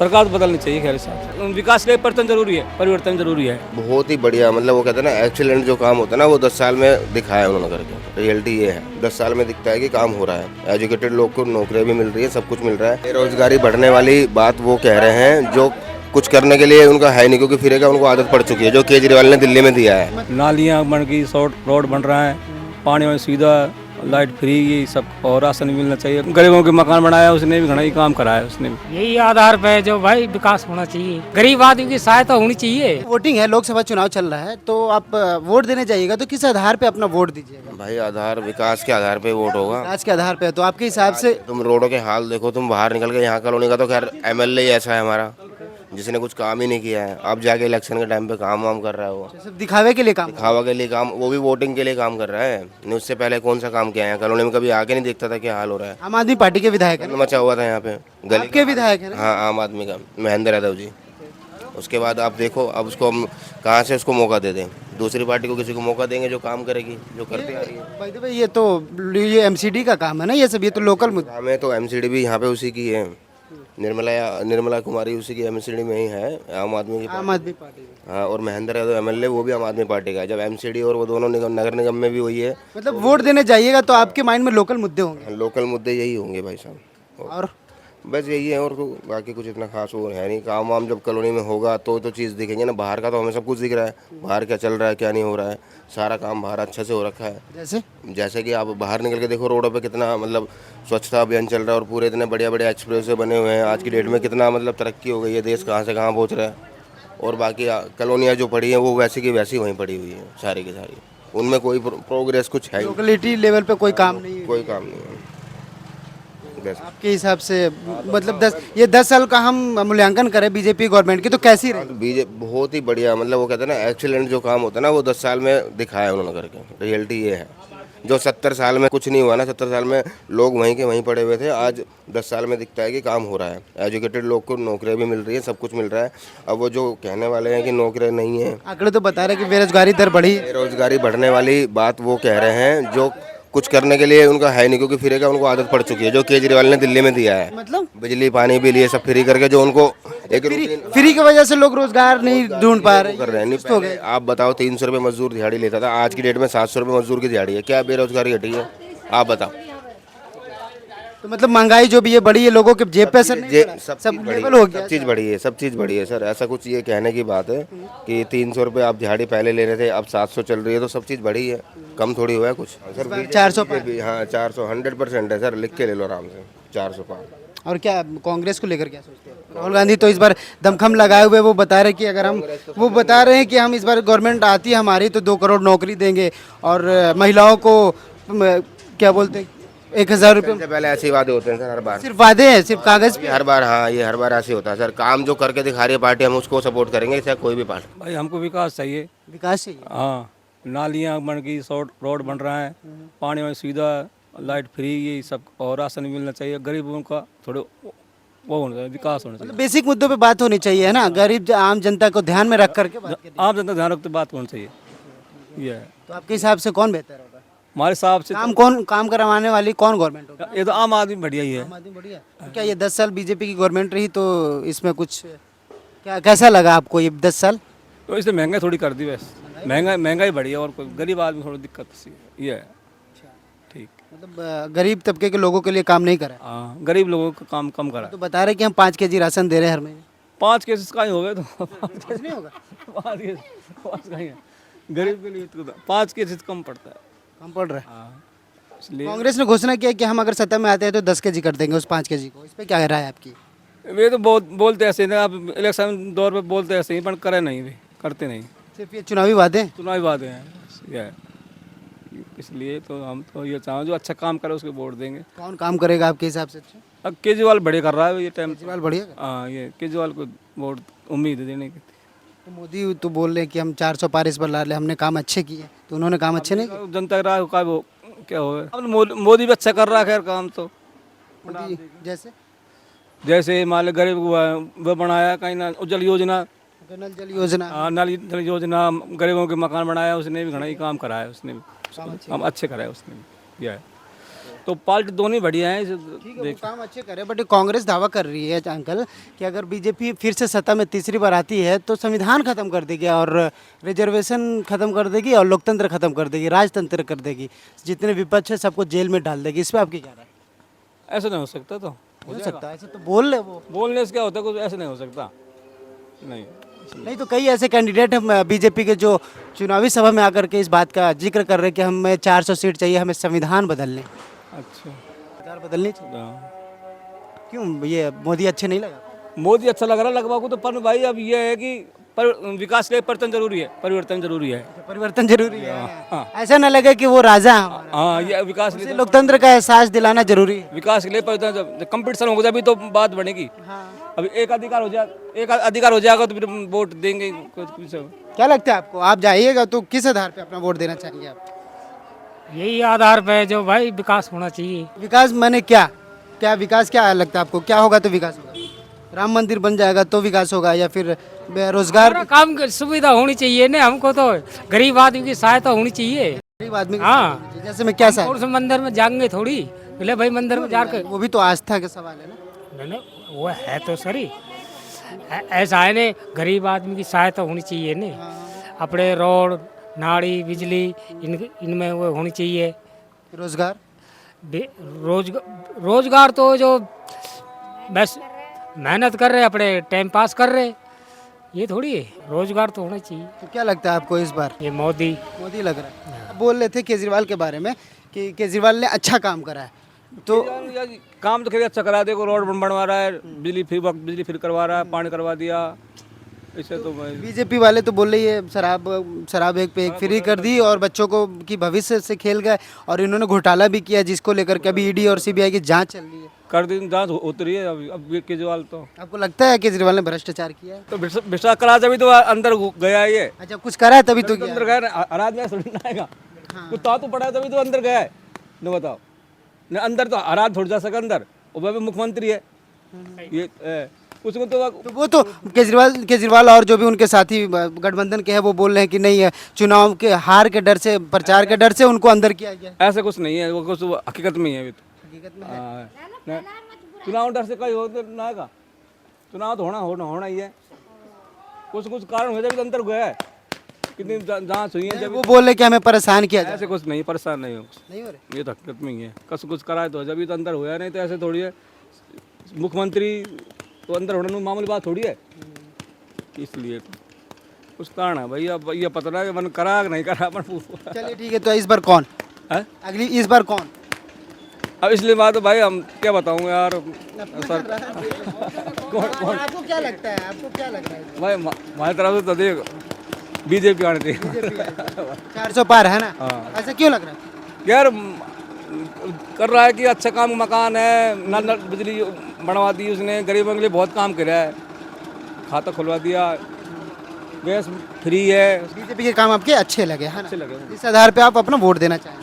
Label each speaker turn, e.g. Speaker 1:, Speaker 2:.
Speaker 1: सरकार तो बदलनी चाहिए खैर साहब। विकास के लिए परिवर्तन जरूरी है।
Speaker 2: बहुत ही बढ़िया, मतलब वो कहते हैं ना एक्सीलेंट जो काम होता है ना वो 10 साल में दिखाया उन्होंने करके। रियलिटी ये है 10 साल में दिखता है कि काम हो रहा है। एजुकेटेड लोग को नौकरियां भी मिल रही है, सब कुछ मिल रहा है। बेरोजगारी बढ़ने वाली बात वो कह रहे हैं जो कुछ करने के लिए उनका है नहीं, क्योंकि फिर का उनको आदत पड़ चुकी है जो केजरीवाल ने दिल्ली में दिया है।
Speaker 1: नालियाँ बन गई, शॉर्ट रोड बन रहा है, पानी में सुविधा, लाइट फ्री, ये सब, और राशन भी मिलना चाहिए। गरीबों के मकान बनाया उसने भी, घना ही काम कराया उसने भी।
Speaker 3: यही आधार पे जो भाई विकास होना चाहिए, गरीब आदमी की सहायता होनी चाहिए।
Speaker 4: वोटिंग है, लोकसभा चुनाव चल रहा है, तो आप वोट देने जाइएगा तो किस आधार पे अपना वोट दीजिएगा?
Speaker 2: भाई आधार विकास के आधार पे वोट होगा।
Speaker 4: आज के आधार पे, तो आपके हिसाब से
Speaker 2: तुम रोडों के हाल देखो, तुम बाहर निकल के यहाँ कॉलोनी का तो खैर एमएलए ही ऐसा है हमारा जिसने कुछ काम ही नहीं किया है। अब जाके इलेक्शन के टाइम पे काम वाम कर रहा है वो,
Speaker 4: सिर्फ दिखावे के लिए काम?
Speaker 2: दिखावा के लिए काम, वो भी वोटिंग के लिए काम कर रहा है। नहीं उससे पहले कौन सा काम किया है कॉलोनी में? कभी आके नहीं देखता था क्या हाल हो रहा है।
Speaker 4: आम आदमी पार्टी के विधायक है?
Speaker 2: मचा हुआ था यहाँ पे गली
Speaker 4: आपके विधायक है ना?
Speaker 2: हाँ, आम आदमी का महेंद्र यादव जी। उसके बाद आप देखो अब उसको हम कहाँ से उसको मौका दे दें? दूसरी पार्टी को किसी को मौका देंगे जो काम करेगी, जो करते आ रही है।
Speaker 4: भाई भाई ये एमसीडी का काम है ना, ये सब, ये तो लोकल मुद्दा।
Speaker 2: हमें तो एमसीडी भी यहाँ पे उसी की है, निर्मला कुमारी उसी की एमसीडी में ही है, आम आदमी की
Speaker 4: आम आदमी पार्टी।
Speaker 2: हाँ। और महेंद्र यादव एमएलए वो भी आम आदमी पार्टी का है। जब एमसीडी और वो दोनों निगम, नगर निगम में भी वही है।
Speaker 4: मतलब वोट देने जाइएगा तो आपके माइंड में लोकल मुद्दे होंगे?
Speaker 2: लोकल मुद्दे यही होंगे भाई साहब,
Speaker 4: और
Speaker 2: बस यही है। और तो बाकी कुछ इतना खास वो है नहीं। काम वाम जब कॉलोनी में होगा तो चीज़ दिखेंगे ना। बाहर का तो हमें सब कुछ दिख रहा है, बाहर क्या चल रहा है क्या नहीं हो रहा है। सारा काम बाहर अच्छे से हो रखा है। जैसे कि आप बाहर निकल के देखो रोडों पे कितना मतलब स्वच्छता अभियान चल रहा है, और पूरे इतने बढ़िया बढ़िया एक्सप्रेस बने हुए हैं। आज की डेट में कितना मतलब तरक्की हो गई है, देश कहाँ से कहाँ पहुँच रहा है। और बाकी कॉलोनियाँ जो पड़ी हैं वो वैसी की वैसी वहीं पड़ी हुई हैं सारी की सारी, उनमें कोई प्रोग्रेस कुछ है
Speaker 4: लोकलिटी लेवल पे कोई काम नहीं है?
Speaker 2: कोई काम नहीं है।
Speaker 4: आपके हिसाब से मतलब 10 साल का हम मूल्यांकन करें बीजेपी गवर्नमेंट की तो कैसी रही?
Speaker 2: बीजेपी बहुत ही बढ़िया, मतलब वो कहते हैं ना एक्सीलेंट जो काम होता है ना वो 10 साल में दिखाया उन्होंने करके। रियलिटी ये है जो 70 साल में कुछ नहीं हुआ ना। 70 साल में लोग वहीं के वहीं पड़े हुए थे, आज 10 साल में दिखता है कि काम हो रहा है। एजुकेटेड लोग को नौकरियां भी मिल रही है, सब कुछ मिल रहा है। अब वो जो कहने वाले हैं कि नौकरियां नहीं है,
Speaker 4: आंकड़े तो बता रहे हैं कि बेरोजगारी दर बढ़ी है।
Speaker 2: बेरोजगारी बढ़ने वाली बात वो कह रहे हैं जो कुछ करने के लिए उनका है नहीं, क्योंकि फिर का उनको आदत पड़ चुकी है जो केजरीवाल ने दिल्ली में दिया है।
Speaker 4: मतलब
Speaker 2: बिजली पानी बिल ये सब फ्री करके जो उनको एक
Speaker 4: फ्री की वजह से लोग रोजगार नहीं ढूंढ पा रहे
Speaker 2: कर रहे हैं। नहीं पहले आप बताओ 300 रुपये मजदूर दिहाड़ी लेता था, आज की डेट में 700 रुपये मजदूर की दिहाड़ी है। क्या बेरोजगारी घटी है आप बताओ?
Speaker 4: तो मतलब महंगाई जो भी है बढ़ी है, लोगों के जेब पे सब लेवल हो गया।
Speaker 2: सब चीज़ बढ़ी है, सब चीज़ बढ़ी है सर। ऐसा कुछ ये कहने की बात है कि 300 रुपये आप दिहाड़ी पहले ले रहे थे, अब 700 चल रही है, तो सब चीज़ बढ़ी है, कम थोड़ी हुआ है कुछ सर।
Speaker 4: 400
Speaker 2: हाँ 400 100% है सर, लिख के ले लो आराम से 400 पार।
Speaker 4: और क्या कांग्रेस को लेकर क्या सोचते हैं? राहुल गांधी तो इस बार दमखम लगाए हुए वो बता रहे कि अगर हम वो बता रहे हैं कि हम इस बार गवर्नमेंट आती है हमारी तो 2 करोड़ नौकरी देंगे, और महिलाओं को क्या बोलते हैं 1000 रुपये।
Speaker 2: पहले ऐसे ही वादे होते हैं सर हर बार,
Speaker 4: सिर्फ वादे हैं, सिर्फ कागज पे
Speaker 2: हर बार। हाँ ये हर बार ऐसे होता है सर। काम जो करके दिखा रही है पार्टी हम उसको सपोर्ट करेंगे, चाहे कोई भी पार्टी।
Speaker 1: भाई हमको विकास चाहिए।
Speaker 4: विकास चाहिए।
Speaker 1: हाँ, नालियाँ बन गई, शॉर्ट रोड बन रहा है, पानी में सुविधा, लाइट फ्री, ये सब, और राशन भी मिलना चाहिए। गरीबों का थोड़े वो होना चाहिए, विकास होना चाहिए।
Speaker 4: बेसिक मुद्दों पे बात होनी चाहिए है ना, गरीब आम जनता को ध्यान में रख करके बात करनी।
Speaker 1: आप जनता ध्यान रखते बात होनी चाहिए ये है।
Speaker 4: तो आपके हिसाब से कौन बेहतर होगा?
Speaker 1: हमारे हिसाब से
Speaker 4: काम करवाने वाली कौन गवर्नमेंट होगा?
Speaker 1: ये तो आम आदमी बढ़िया ही है।
Speaker 4: आम आदमी बढ़िया। तो क्या ये 10 साल बीजेपी की गवर्नमेंट रही तो इसमें कुछ क्या कैसा लगा आपको ये 10 साल?
Speaker 1: तो इसने महंगाई थोड़ी कर दी, बस महंगाई बढ़ी है, और कोई गरीब आदमी थोड़ी दिक्कत सी है ये है। ठीक,
Speaker 4: मतलब गरीब तबके के लोगों के लिए काम नहीं करा।
Speaker 1: हाँ, गरीब लोगों का काम कम करा।
Speaker 4: तो बता रहे कि हम 5 kg राशन दे रहे हैं हर महीने।
Speaker 1: 5 केसेस का ही हो गए तो
Speaker 4: कैसे नहीं होगा?
Speaker 1: 5 का ही है। गरीब के लिए तो 5 केसेस कम पड़ता है।
Speaker 4: कम पड़ रहा है।
Speaker 1: हाँ, इसलिए
Speaker 4: कांग्रेस ने घोषणा किया कि हम अगर सत्ता में आते हैं तो 10 kg कर देंगे उस 5 kg को। इस पे क्या राय है आपकी?
Speaker 1: वे तो बहुत बोलते ऐसे ना, आप इलेक्शन दौर पे बोलते ऐसे ही, पर करे नहीं, वे करते नहीं।
Speaker 4: सिर्फ ये चुनावी वादे?
Speaker 1: चुनावी बातें हैं ये है। इसलिए तो हम तो ये चाहें जो अच्छा काम करे उसको वोट देंगे।
Speaker 4: कौन काम करेगा आपके हिसाब से? अच्छा,
Speaker 1: अब केजरीवाल बढ़िया कर रहा है ये टाइम।
Speaker 4: केजरीवाल बढ़िया कर।
Speaker 1: हाँ, ये केजरीवाल को वोट उम्मीद है देने की।
Speaker 4: तो मोदी तो बोल रहे हैं कि हम 400 पार इस बार ला ले, हमने काम अच्छे किए, तो उन्होंने काम अच्छे नहीं किए।
Speaker 1: जनता का राय का वो क्या होगा। अब मोदी भी अच्छा कर रहा है खैर काम तो।
Speaker 4: मोदी
Speaker 1: जैसे मान लो गरीब को वो बनाया कहीं ना, उज्जवल योजना,
Speaker 4: नल जल योजना।
Speaker 1: हाँ, नल जल योजना, गरीबों के मकान बनाया उसने भी, घना ही काम कराया उसने भी, काम अच्छे कराए उसने भी। यह है। तो पार्टी दोनों ही बढ़िया है
Speaker 4: ठीक है, वो काम अच्छे करे, बट कांग्रेस दावा कर रही है अंकल कि अगर बीजेपी फिर से सत्ता में तीसरी बार आती है तो संविधान खत्म कर देगी और रिजर्वेशन खत्म कर देगी और लोकतंत्र खत्म कर देगी, राजतंत्र कर देगी, जितने विपक्ष है सबको जेल में डाल देगी। इस पर आपकी क्या राय है?
Speaker 1: ऐसा नहीं हो सकता। तो
Speaker 4: हो सकता है, ऐसे तो बोल रहे वो।
Speaker 1: बोलने से क्या होता है, कुछ ऐसे नहीं हो सकता। नहीं
Speaker 4: नहीं तो कई ऐसे कैंडिडेट हम बीजेपी के जो चुनावी सभा में आकर के इस बात का जिक्र कर रहे हैं कि हमें 400 सीट चाहिए, हमें संविधान बदलने,
Speaker 1: अच्छा।
Speaker 4: संविधान बदलनी चाहिए।
Speaker 1: हाँ।
Speaker 4: क्यों, ये मोदी अच्छे नहीं लगा?
Speaker 1: मोदी अच्छा लग रहा है लगभग तो, पर भाई अब ये है कि विकास के लिए परिवर्तन जरूरी है, परिवर्तन जरूरी है।
Speaker 4: परिवर्तन जरूरी है,
Speaker 1: हाँ।
Speaker 4: ऐसा ना लगे कि वो राजा है हमारा।
Speaker 1: हाँ, ये विकास के
Speaker 4: उसे
Speaker 1: लिए,
Speaker 4: लोकतंत्र का एहसास दिलाना जरूरी है।
Speaker 1: विकास के लिए परिवर्तन, कंपटीशन होगा तभी तो बात बनेगी।
Speaker 4: हाँ।
Speaker 1: अभी एक अधिकार हो जाएगा तो फिर वोट देंगे कुछ।
Speaker 4: क्या लगता है आपको, आप जाइएगा तो किस आधार पे अपना वोट देना चाहेंगे आप?
Speaker 3: यही आधार पे जो भाई विकास होना चाहिए।
Speaker 4: विकास माने क्या, क्या विकास क्या लगता है आपको, क्या होगा तो विकास होगा? राम मंदिर बन जाएगा तो विकास होगा, या फिर रोजगार?
Speaker 3: सारा काम की सुविधा होनी चाहिए ना, हमको तो गरीब आदमी की सहायता होनी चाहिए।
Speaker 4: गरीब आदमी की
Speaker 3: हाँ।
Speaker 4: सहायता होनी चाहिए। जैसे मैं क्या
Speaker 3: और उस मंदिर में जाएंगे थोड़ी, बोले भाई मंदिर में जाकर,
Speaker 4: वो भी तो आस्था का सवाल है ना।
Speaker 3: नहीं वो है तो सही, ऐसा है ने गरीब आदमी की सहायता होनी चाहिए ने, अपने रोड नाली बिजली इनमें वो होनी चाहिए।
Speaker 4: रोजगार?
Speaker 3: रोजगार तो जो बस मेहनत कर रहे अपने टाइम पास कर रहे, ये थोड़ी है, रोजगार तो होना चाहिए।
Speaker 4: तो क्या लगता है आपको इस बार?
Speaker 3: ये मोदी
Speaker 4: लग रहा है। बोल रहे थे केजरीवाल के बारे में कि केजरीवाल ने अच्छा काम करा है, तो
Speaker 1: काम तो खैर अच्छा करा, देखो रोड बनवा रहा है, बिजली फ्री करवा रहा है, पानी करवा दिया। इससे तो
Speaker 4: बीजेपी वाले तो बोल रही है शराब एक पे एक फ्री कर दी और बच्चों को की भविष्य से खेल गए, और इन्होंने घोटाला भी किया जिसको लेकर के अभी ईडी और सीबीआई की जांच चल रही है।
Speaker 1: कर दी जांच होती रही है। अब केजरीवाल तो,
Speaker 4: आपको लगता है केजरीवाल ने भ्रष्टाचार किया है?
Speaker 1: तो भ्रष्टाचार करा तभी तो अंदर गया ये।
Speaker 4: अच्छा, कुछ करा है तभी तो गया
Speaker 1: अंदर गया ना, अराज में थोड़ी ना आएगा। कुछ तो पड़ा है तभी तो अंदर गया है न, बताओ न, अंदर तो अराज थोड़ी जा सका अंदर, वो भी मुख्यमंत्री है ये उसको तो
Speaker 4: वो तो केजरीवाल और जो भी उनके साथी गठबंधन के हैं वो बोल रहे हैं कि नहीं है, चुनाव के हार के डर से, प्रचार के डर से उनको अंदर किया गया।
Speaker 1: ऐसा कुछ नहीं है, वो कुछ हकीकत में ही है।
Speaker 4: हकीकत में
Speaker 1: हाँ, चुनाव डर से कहीं हो तो ना आएगा, चुनाव तो होना ही है। कुछ कारण हो जाए तो अंदर गया है, कितनी जांच हुई है जब
Speaker 4: वो बोल रहे कि हमें परेशान किया जाए।
Speaker 1: ऐसे कुछ नहीं, परेशान नहीं हो
Speaker 4: रहे।
Speaker 1: ये तो हकीकत में ही है। कुछ कराए तो जब तो अंदर हुआ, नहीं तो ऐसे थोड़ी है। मुख्यमंत्री तो अंदर होना मामूली बात थोड़ी है, इसलिए कुछ कारण है भाई। अब ये पता ना मन करा नहीं करा अपन।
Speaker 4: चलिए ठीक है, तो इस बार कौन
Speaker 1: है,
Speaker 4: अगली इस बार कौन?
Speaker 1: अब इसलिए बात भाई हम क्या बताऊँ यार सर।
Speaker 4: आपको क्या लगता है, आपको क्या लग रहा है
Speaker 1: भाई हमारी तरफ से तो देख बीजेपी आनी चाहिए।
Speaker 4: 400 पार है ना?
Speaker 1: हाँ।
Speaker 4: ऐसा क्यों लग रहा है?
Speaker 1: यार कर रहा है कि अच्छा काम, मकान है, नल बिजली बनवा दी उसने, गरीबों के लिए बहुत काम करा है, खाता खुलवा दिया, गैस फ्री है।
Speaker 4: बीजेपी के काम आपके अच्छे लगे हैं ना?
Speaker 1: अच्छे लगे।
Speaker 4: इस आधार पे आप अपना वोट देना चाहेंगे?